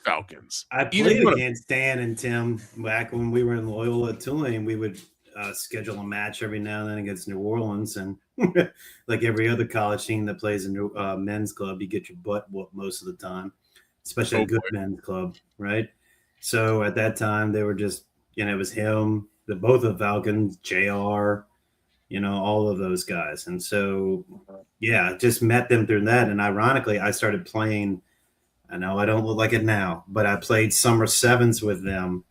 Falcons? I played against Dan and Tim back when we were in Loyola Tulane. We would schedule a match every now and then against New Orleans, and like every other college team that plays a men's club, you get your butt whooped most of the time, especially a good men's club, right? So at that time, they were just, it was him, both of Falcons, JR, all of those guys. And so, yeah, just met them through that. And ironically, I started playing. I know I don't look like it now, but I played summer sevens with them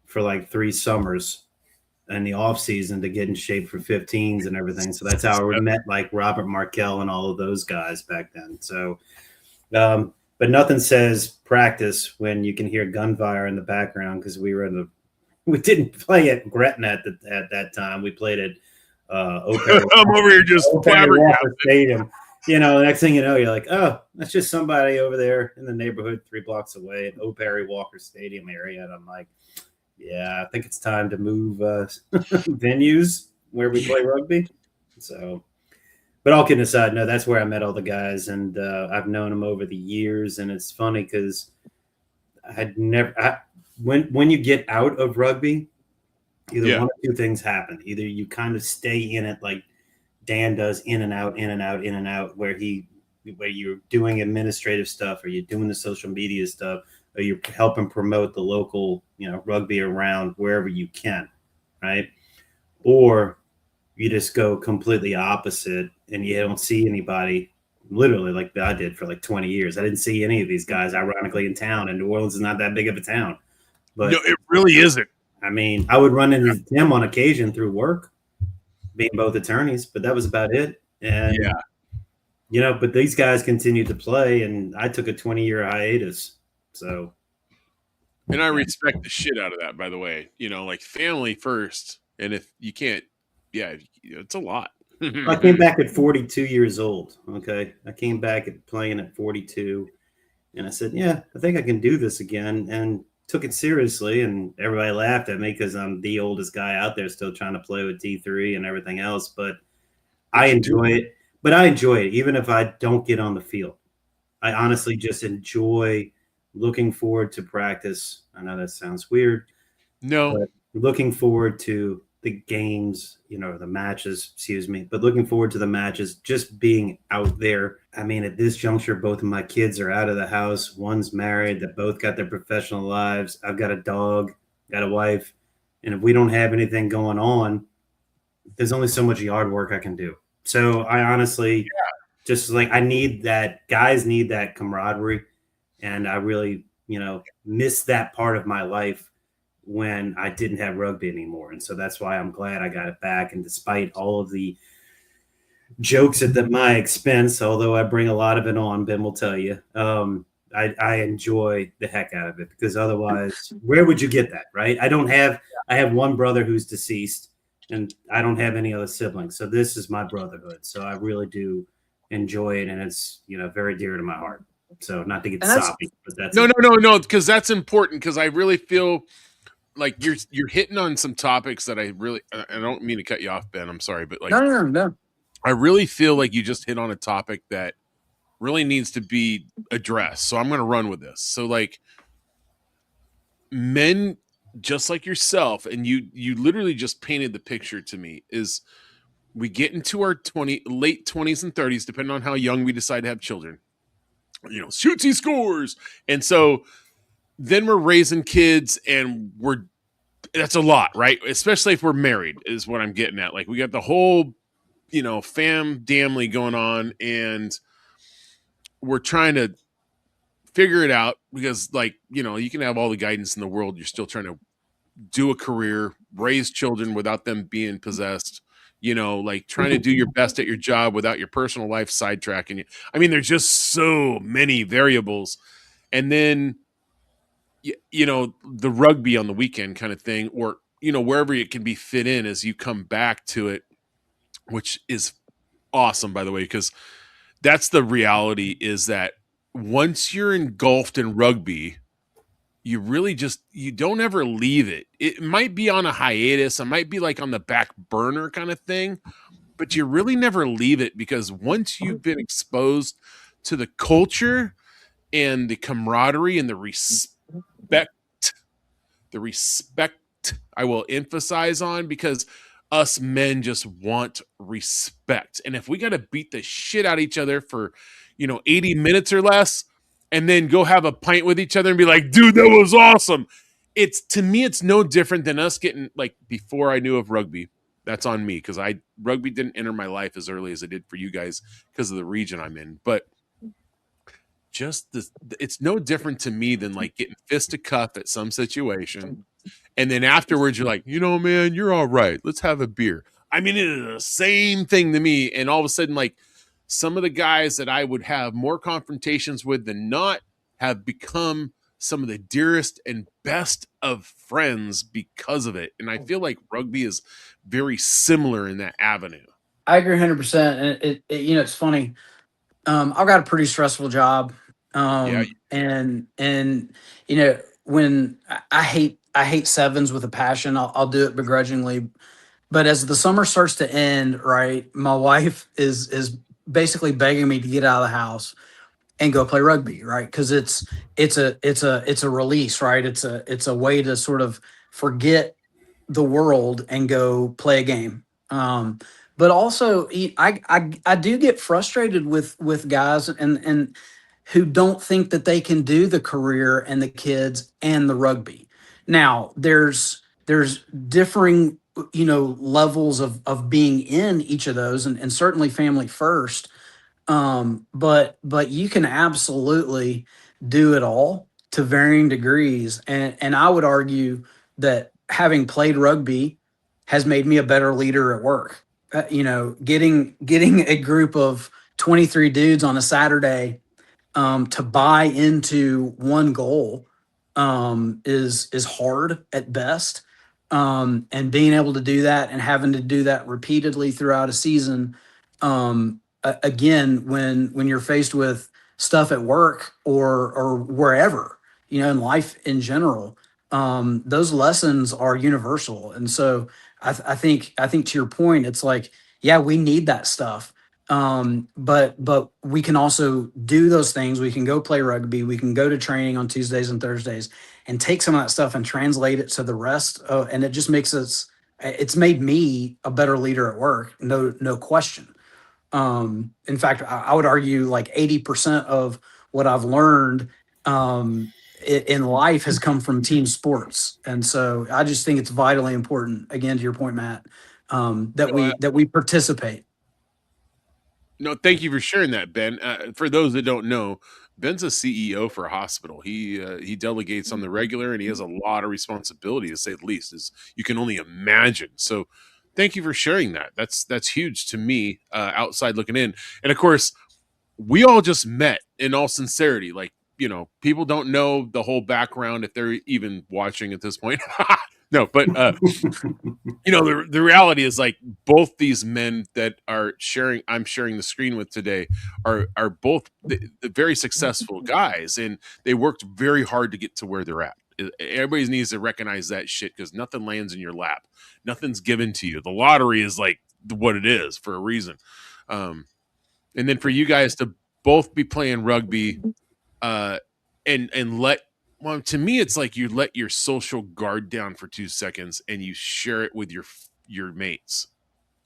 for like 3 summers in the off season to get in shape for 15s and everything. So that's how I met like Robert Markell and all of those guys back then. So, but nothing says practice when you can hear gunfire in the background because we didn't play at Gretna at that time. We played at I'm over here just flabbergasted. Stadium. Next thing you know, you're like, oh, that's just somebody over there in the neighborhood 3 blocks away at O'Perry Walker Stadium area. And I'm like, yeah, I think it's time to move venues where we play rugby. So, but all kidding aside, no, that's where I met all the guys, and I've known them over the years. And it's funny because when you get out of rugby, either one or two things happen. Either you kind of stay in it like Dan does, in and out, in and out, in and out, where you're doing administrative stuff, or you're doing the social media stuff, or you're helping promote the local, rugby around wherever you can, right? Or you just go completely opposite and you don't see anybody, literally like I did for like 20 years. I didn't see any of these guys, ironically, in town, and New Orleans is not that big of a town. But no, it really isn't. I mean, I would run into them on occasion through work, being both attorneys, but that was about it. And, but these guys continued to play, and I took a 20-year hiatus. So. And I respect the shit out of that, by the way. Like family first. And if you can't, it's a lot. I came back at 42 years old. Okay. I came back playing at 42, and I said, yeah, I think I can do this again. And took it seriously, and everybody laughed at me because I'm the oldest guy out there still trying to play with D3 and everything else. But I enjoy it. But I enjoy it, even if I don't get on the field. I honestly just enjoy looking forward to practice. I know that sounds weird. No. But looking forward to the games, the matches, but looking forward to the matches, just being out there. I mean, at this juncture, both of my kids are out of the house. One's married. They both got their professional lives. I've got a dog, got a wife. And if we don't have anything going on, there's only so much yard work I can do. So I honestly just like, guys need that camaraderie. And I really, miss that part of my life when I didn't have rugby anymore. And so that's why I'm glad I got it back. And despite all of the jokes at my expense, although I bring a lot of it on, Ben will tell you, I enjoy the heck out of it, because otherwise, where would you get that, right? I have one brother who's deceased, and I don't have any other siblings. So this is my brotherhood. So I really do enjoy it. And it's, very dear to my heart. So not to get soppy, but that's no, because that's important, because I really feel like you're hitting on some topics that I don't mean to cut you off, Ben. I'm sorry, but like no. I really feel like you just hit on a topic that really needs to be addressed. So I'm going to run with this. So like men just like yourself, and you literally just painted the picture to me, is we get into our late 20s and 30s, depending on how young we decide to have children. Shoots, he scores. And so then we're raising kids, and that's a lot, right? Especially if we're married, is what I'm getting at. Like we got the whole, family going on, and we're trying to figure it out because, like, you can have all the guidance in the world. You're still trying to do a career, raise children without them being possessed, like trying to do your best at your job without your personal life sidetracking you. I mean, there's just so many variables. And then, the rugby on the weekend kind of thing, or, wherever it can be fit in as you come back to it, which is awesome, by the way, because that's the reality, is that once you're engulfed in rugby, you really you don't ever leave it. It might be on a hiatus. It might be like on the back burner kind of thing, but you really never leave it, because once you've been exposed to the culture and the camaraderie and the respect I will emphasize on, because us men just want respect. And if we got to beat the shit out of each other for, 80 minutes or less, and then go have a pint with each other and be like, dude, that was awesome. To me, it's no different than us getting, like, before I knew of rugby, That's on me because rugby didn't enter my life as early as it did for you guys because of the region I'm in. But just it's no different to me than like getting fisticuff at some situation. And then afterwards, you're like, man, you're all right. Let's have a beer. I mean, it is the same thing to me. And all of a sudden, like some of the guys that I would have more confrontations with than not have become some of the dearest and best of friends because of it. And I feel like rugby is very similar in that avenue. I agree 100%. And it's funny. I've got a pretty stressful job. Yeah. And when I hate sevens with a passion, I'll do it begrudgingly. But as the summer starts to end, right, my wife is basically begging me to get out of the house and go play rugby, right? Because it's a release, right? It's a way to sort of forget the world and go play a game. But also, I do get frustrated with guys and who don't think that they can do the career and the kids and the rugby. Now, there's differing levels of being in each of those, and certainly family first. But you can absolutely do it all to varying degrees, and I would argue that having played rugby has made me a better leader at work. Getting a group of 23 dudes on a Saturday to buy into one goal is hard at best. And being able to do that and having to do that repeatedly throughout a season, again, when you're faced with stuff at work or wherever, in life in general, those lessons are universal. And so I think to your point, it's like, yeah, we need that stuff. But we can also do those things. We can go play rugby. We can go to training on Tuesdays and Thursdays and take some of that stuff and translate it to the rest. And it just it's made me a better leader at work. No question. In fact, I would argue like 80% of what I've learned in life has come from team sports. And so I just think it's vitally important, again, to your point, Matt, that we participate. No, thank you for sharing that, Ben. For those that don't know, Ben's a CEO for a hospital. He delegates on the regular, and he has a lot of responsibility, to say the least, as you can only imagine. So, thank you for sharing that. That's huge to me, outside looking in. And of course, we all just met. In all sincerity, like people don't know the whole background if they're even watching at this point. No, but the reality is like both these men that I'm sharing the screen with today are both the very successful guys, and they worked very hard to get to where they're at. Everybody needs to recognize that shit because nothing lands in your lap, nothing's given to you. The lottery is like what it is for a reason. And then for you guys to both be playing rugby, and let. Well, to me, it's like you let your social guard down for 2 seconds and you share it with your mates.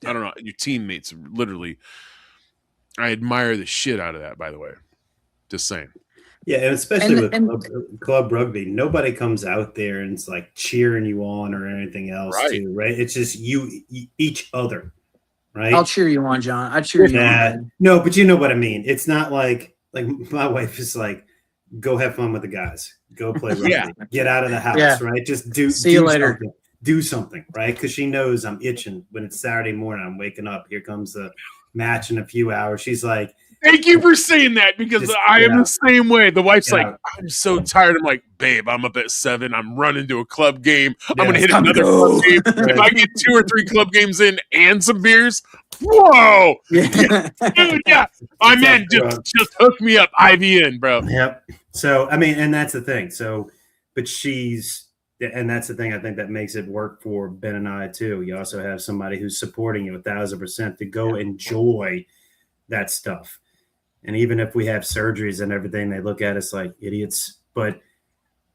I don't know, your teammates. Literally, I admire the shit out of that. By the way, just saying. Yeah, and especially with club rugby, nobody comes out there and it's like cheering you on or anything else, too, right? It's just you each other, right? I'll cheer you on, John. I cheer you on. No, but you know what I mean. It's not like my wife is like, go have fun with the guys. Go play rugby. Get out of the house, right? Just see you later. Something. Do something, right? Because she knows I'm itching when it's Saturday morning. I'm waking up. Here comes the match in a few hours. She's like, thank you for saying that because I am the same way. The wife's like, I'm so tired. I'm like, babe, I'm up at 7. I'm running to a club game. I'm going to hit another club game. If I get 2 or 3 club games in and some beers, whoa. Yeah. Dude, yeah. I'm in. Just hook me up. IV in, bro. Yep. So, I mean, and that's the thing. So, but and that's the thing I think that makes it work for Ben and I too. You also have somebody who's supporting you 1,000% to go enjoy that stuff. And even if we have surgeries and everything, they look at us like idiots, but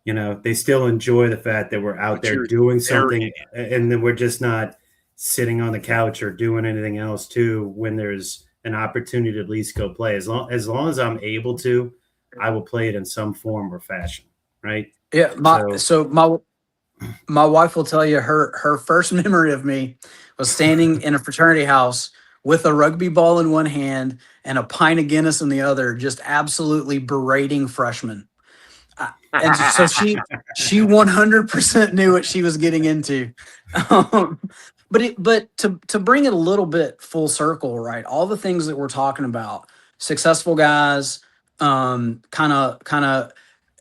they still enjoy the fact that we're out there doing something, and then we're just not sitting on the couch or doing anything else too. When there's an opportunity to at least go play, as long as I'm able to, I will play it in some form or fashion. Right. Yeah. My wife will tell you her first memory of me was standing in a fraternity house with a rugby ball in one hand and a pint of Guinness in the other, just absolutely berating freshmen. And so she 100% knew what she was getting into. Um, but to bring it a little bit full circle, right? All the things that we're talking about, successful guys, kind of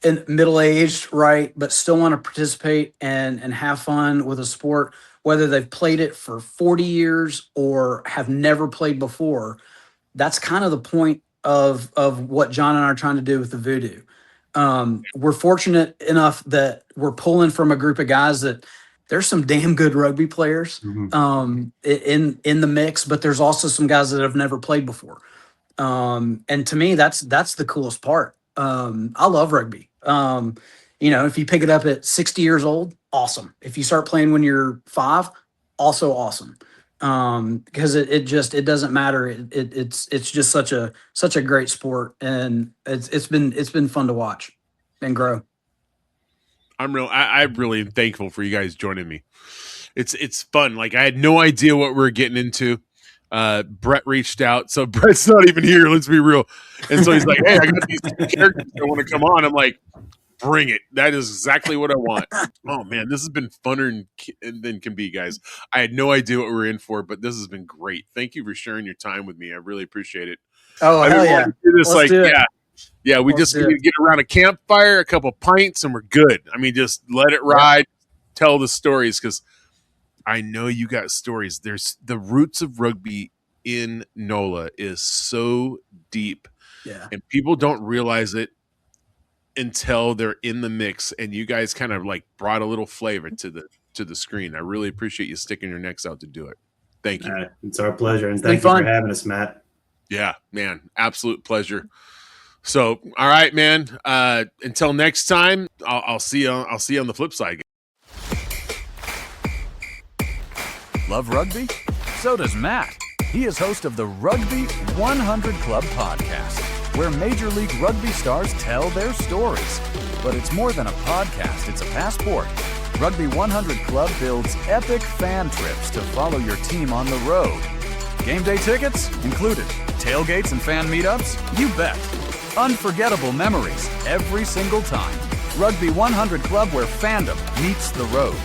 in middle aged, right? But still want to participate and have fun with a sport, whether they've played it for 40 years or have never played before. That's kind of the point of what John and I are trying to do with the Voodoo. We're fortunate enough that we're pulling from a group of guys that there's some damn good rugby players in the mix, but there's also some guys that have never played before. And to me, that's the coolest part. I love rugby. If you pick it up at 60 years old, awesome. If you start playing when you're 5, also awesome. Because it doesn't matter. It's just such a great sport, and it's been fun to watch and grow. I'm really thankful for you guys joining me. It's fun. Like, I had no idea what we were getting into. Brett reached out, so Brett's not even here. Let's be real. And so he's like, "Hey, I got these characters that want to come on." I'm like, "Bring it! That is exactly what I want." Oh man, this has been funner than can be, guys. I had no idea what we were in for, but this has been great. Thank you for sharing your time with me. I really appreciate it. Oh, hell yeah! Let's do it. Yeah. We just need to get around a campfire, a couple pints, and we're good. I mean, just let it ride. Yeah. Tell the stories, because I know you got stories. There's the roots of rugby in NOLA is so deep, and people don't realize it until they're in the mix. And you guys kind of like brought a little flavor to the screen. I really appreciate you sticking your necks out to do it. Thank you. It's our pleasure, and thank you for having us, Matt. Yeah, man, absolute pleasure. So, all right, man. Until next time, I'll see you. I'll see you on the flip side. Love rugby? So does Matt. He is host of the Rugby 100 Club podcast, where Major League Rugby stars tell their stories. But it's more than a podcast, it's a passport. Rugby 100 Club builds epic fan trips to follow your team on the road. Game day tickets included. Tailgates and fan meetups? You bet. Unforgettable memories every single time. Rugby 100 Club, where fandom meets the road.